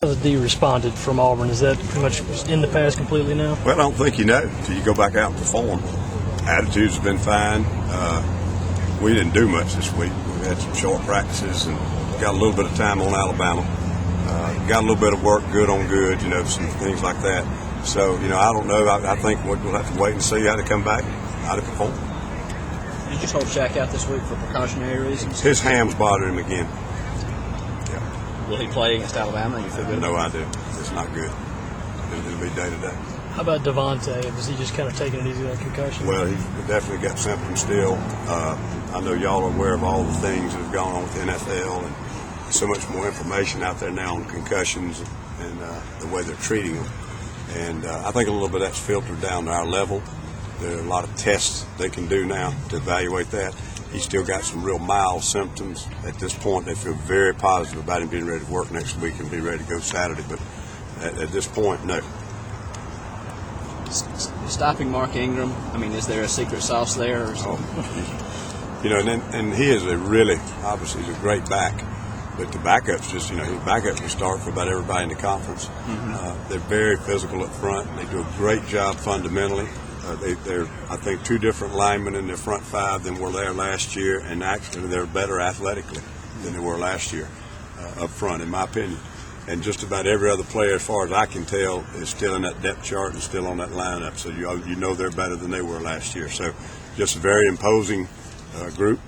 How the D responded from Auburn? Is that pretty much in the past completely now? Well, I don't think you know until you go back out and perform. Attitudes have been fine. We didn't do much this week. We had some short practices and got a little bit of time on Alabama. Got a little bit of work good on good, some things like that. So, I don't know. I think we'll have to wait and see how they come back, how they perform. Did you just hold Shaq out this week for precautionary reasons? His ham's bothering him again. Will he play against Alabama? You feel good? No idea. It's not good. It'll be day to day. How about Devontae? Was he just kind of taking it easy with that concussion? Well, he's definitely got symptoms still. I know y'all are aware of all the things that have gone on with the NFL, and so much more information out there now on concussions and the way they're treating them. And I think a little bit of that's filtered down to our level. There are a lot of tests they can do now to evaluate that. He's still got some real mild symptoms. At this point, they feel very positive about him being ready to work next week and be ready to go Saturday. But at this point, no. Stopping Mark Ingram, is there a secret sauce there? Or and he is obviously he's a great back. But the backups his backup can start for about everybody in the conference. Mm-hmm. They're very physical up front. And they do a great job fundamentally. They're, I think, two different linemen in their front five than were there last year, and actually they're better athletically than they were last year up front, in my opinion. And just about every other player, as far as I can tell, is still in that depth chart and still on that lineup. So you know they're better than they were last year. So just a very imposing group.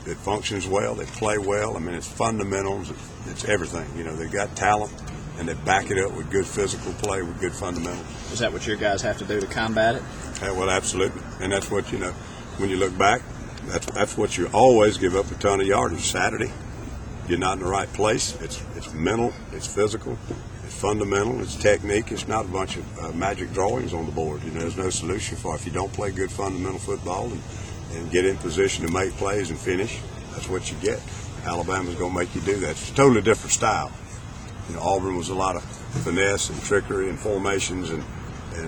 It functions well. They play well. It's fundamentals. It's everything. They've got talent, and they back it up with good physical play, with good fundamentals. Is that what your guys have to do to combat it? Yeah, well, absolutely. And that's what, when you look back, that's what you always give up a ton of yardage. Saturday, you're not in the right place. It's mental, it's physical, it's fundamental, it's technique. It's not a bunch of magic drawings on the board. There's no solution for it. If you don't play good fundamental football and get in position to make plays and finish, that's what you get. Alabama's going to make you do that. It's a totally different style. Auburn was a lot of finesse and trickery and formations and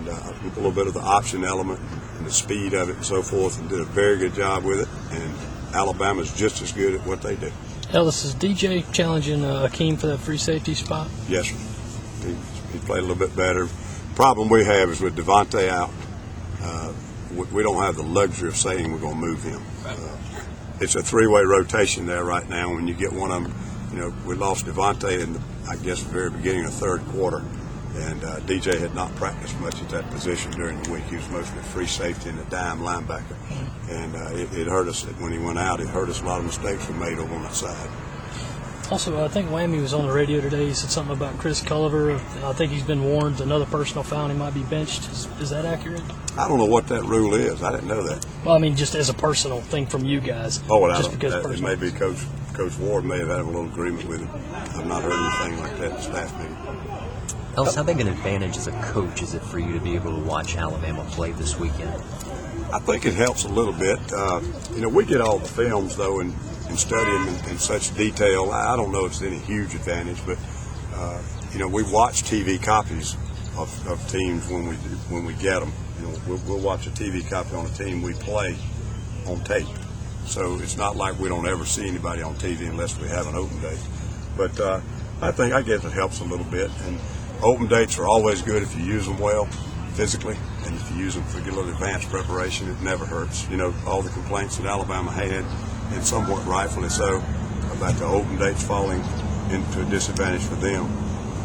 a little bit of the option element and the speed of it and so forth, and did a very good job with it. And Alabama's just as good at what they do. Ellis, is DJ challenging Akeem for that free safety spot? Yes, sir. He played a little bit better. Problem we have is with Devontae out, we don't have the luxury of saying we're going to move him. It's a three-way rotation there right now. When you get one of them, we lost Devontae in the very beginning of the third quarter, and DJ had not practiced much at that position during the week. He was mostly a free safety and a dime linebacker, and it hurt us when he went out. It hurt us. A lot of mistakes were made over on that side. Also, I think Whammy was on the radio today. He said something about Chris Culliver. I think he's been warned another personal foul and he might be benched. Is that accurate? I don't know what that rule is. I didn't know that. Well, just as a personal thing from you guys. Oh, well, just because it may be Coach Ward may have had a little agreement with him. I've not heard anything like that in the staff meeting. Ellis, how big an advantage as a coach is it for you to be able to watch Alabama play this weekend? I think it helps a little bit. We get all the films, though, and study them in such detail. I don't know if it's any huge advantage, but, we watch TV copies of teams when we get them. We'll watch a TV copy on a team we play on tape. So it's not like we don't ever see anybody on TV unless we have an open date. But I guess it helps a little bit. And open dates are always good if you use them well physically, and if you use them for a little advanced preparation, it never hurts. All the complaints that Alabama had, and somewhat rightfully so, about the open dates falling into a disadvantage for them.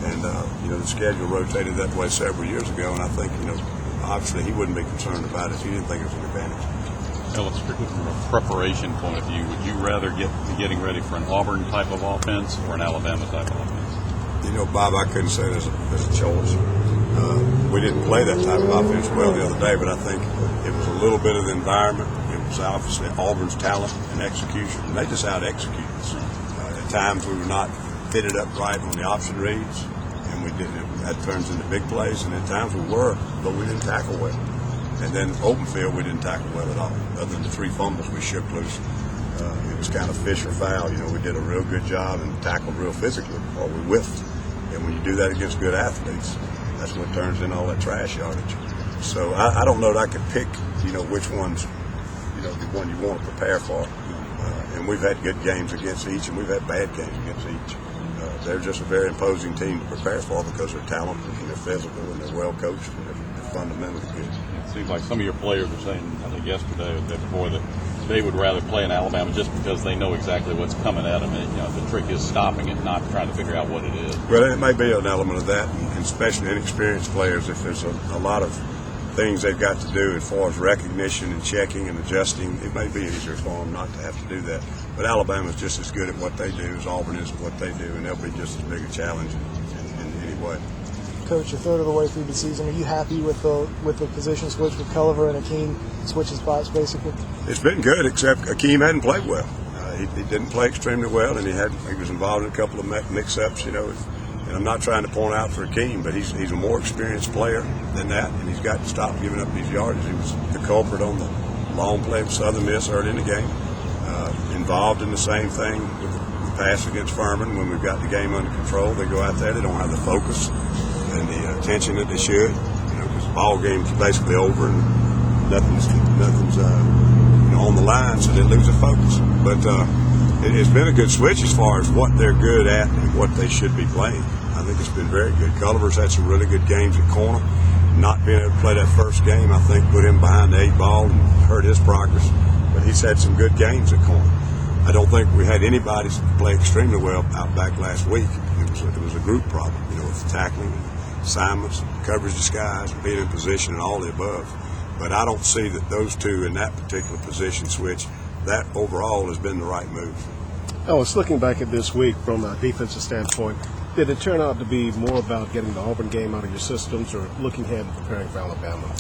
And, the schedule rotated that way several years ago, and I think, obviously he wouldn't be concerned about it. He didn't think it was an advantage. Ellis, strictly from a preparation point of view, would you rather be getting ready for an Auburn type of offense or an Alabama type of offense? Bob, I couldn't say there's a choice. We didn't play that type of offense well the other day, but I think it was a little bit of the environment. It was obviously Auburn's talent and execution, and they just out-executed us. At times we were not fitted up right on the option reads, and that turns into big plays, and at times we were, but we didn't tackle well. And then open field, we didn't tackle well at all. Other than the 3 fumbles we shook loose, it was kind of fish or foul. We did a real good job and tackled real physically, or we whiffed. And when you do that against good athletes, that's what turns in all that trash yardage. So I don't know that I could pick, which one's, the one you want to prepare for. And we've had good games against each, and we've had bad games against each. they're just a very imposing team to prepare for because they're talented and they're physical and they're well coached and they're fundamentally good. It seems like some of your players were saying, I think yesterday or the day before, that they would rather play in Alabama just because they know exactly what's coming at them. And, the trick is stopping it, not trying to figure out what it is. Well, it may be an element of that, and especially inexperienced players, if there's a lot of things they've got to do as far as recognition and checking and adjusting, it may be easier for them not to have to do that. But Alabama's just as good at what they do as Auburn is at what they do, and they'll be just as big a challenge in any way. Coach, a third of the way through the season, are you happy with the position switch with Culliver and Akeem switching spots basically? It's been good, except Akeem hadn't played well. He didn't play extremely well, and he was involved in a couple of mix-ups, And I'm not trying to point out for Akeem, but he's a more experienced player than that, and he's got to stop giving up these yards. He was the culprit on the long play of Southern Miss early in the game. Involved in the same thing with the pass against Furman when we've got the game under control. They go out there, they don't have the focus and the attention that they should, because the ball game's basically over and nothing's on the line, so they lose their focus. But it's been a good switch as far as what they're good at and what they should be playing. I think it's been very good. Culliver's had some really good games at corner. Not being able to play that first game, I think, put him behind the 8 ball and hurt his progress. But he's had some good games at corner. I don't think we had anybody play extremely well out back last week. It was a group problem, with tackling, assignments, coverage disguise, being in position, and all the above. But I don't see that those two in that particular position switch, that overall has been the right move. I was looking back at this week from a defensive standpoint. Did it turn out to be more about getting the Auburn game out of your systems or looking ahead and preparing for Alabama?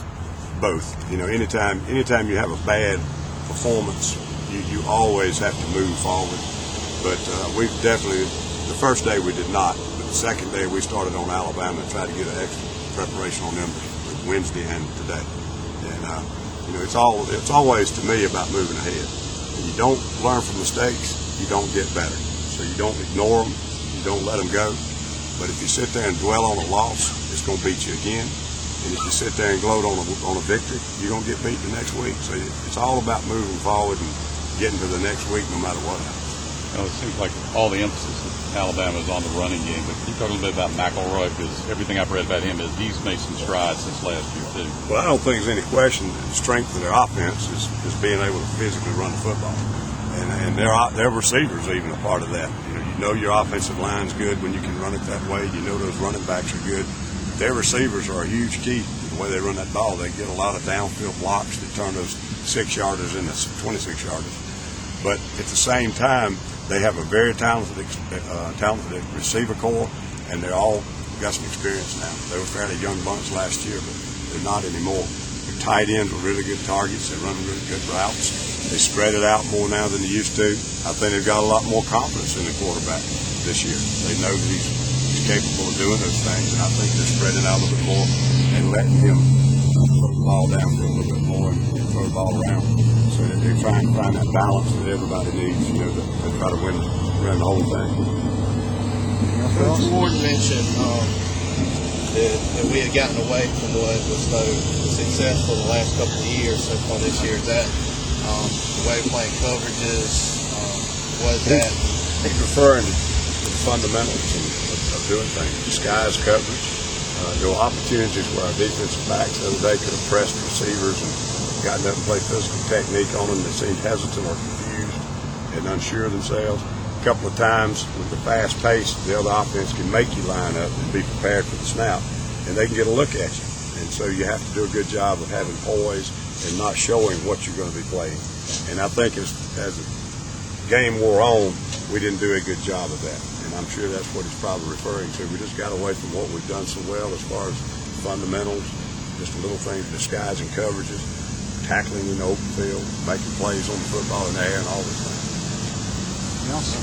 Both. Anytime you have a bad performance, you always have to move forward. But we've definitely, the first day we did not, but the second day we started on Alabama and tried to get an extra preparation on them Wednesday and today. And it's always to me about moving ahead. When you don't learn from mistakes, you don't get better. So you don't ignore them, you don't let them go. But if you sit there and dwell on a loss, it's going to beat you again. And if you sit there and gloat on a victory, you're going to get beat the next week. So it's all about moving forward and getting to the next week no matter what happens. It seems like all the emphasis in Alabama is on the running game. But can you talk a little bit about McElroy? Because everything I've read about him is he's made some strides since last year, too. Well, I don't think there's any question that the strength of their offense is being able to physically run the football. And their receivers are even a part of that. You know your offensive line's good when you can run it that way. You know those running backs are good. Their receivers are a huge key to the way they run that ball. They get a lot of downfield blocks that turn those 6-yarders into 26-yarders. But at the same time, they have a very talented receiver corps, and they're all got some experience now. They were fairly young bunch last year, but they're not anymore. Their tight ends are really good targets. They run really good routes. They spread it out more now than they used to. I think they've got a lot more confidence in the quarterback this year. They know that he's capable of doing those things, and I think they're spreading out a little bit more and letting him throw the ball down a little bit more and throw the ball around. So that they're trying to find that balance that everybody needs, to try to win the whole thing. Coach Ward mentioned that we had gotten away from what was so successful the last couple of years so far this year. Is that the way of playing coverages? Was that? He's referring to the fundamentals of doing things, disguise coverage. There were opportunities where our defensive backs the other day could have pressed receivers and gotten up and played physical technique on them. They seemed hesitant or confused and unsure of themselves. A couple of times with the fast pace, the other offense can make you line up and be prepared for the snap, and they can get a look at you. And so you have to do a good job of having poise and not showing what you're going to be playing. And I think as the game wore on, we didn't do a good job of that. And I'm sure that's what he's probably referring to. We just got away from what we've done so well as far as fundamentals, just little things, disguising coverages, tackling in the open field, making plays on the football in the air, and all those things. Nelson.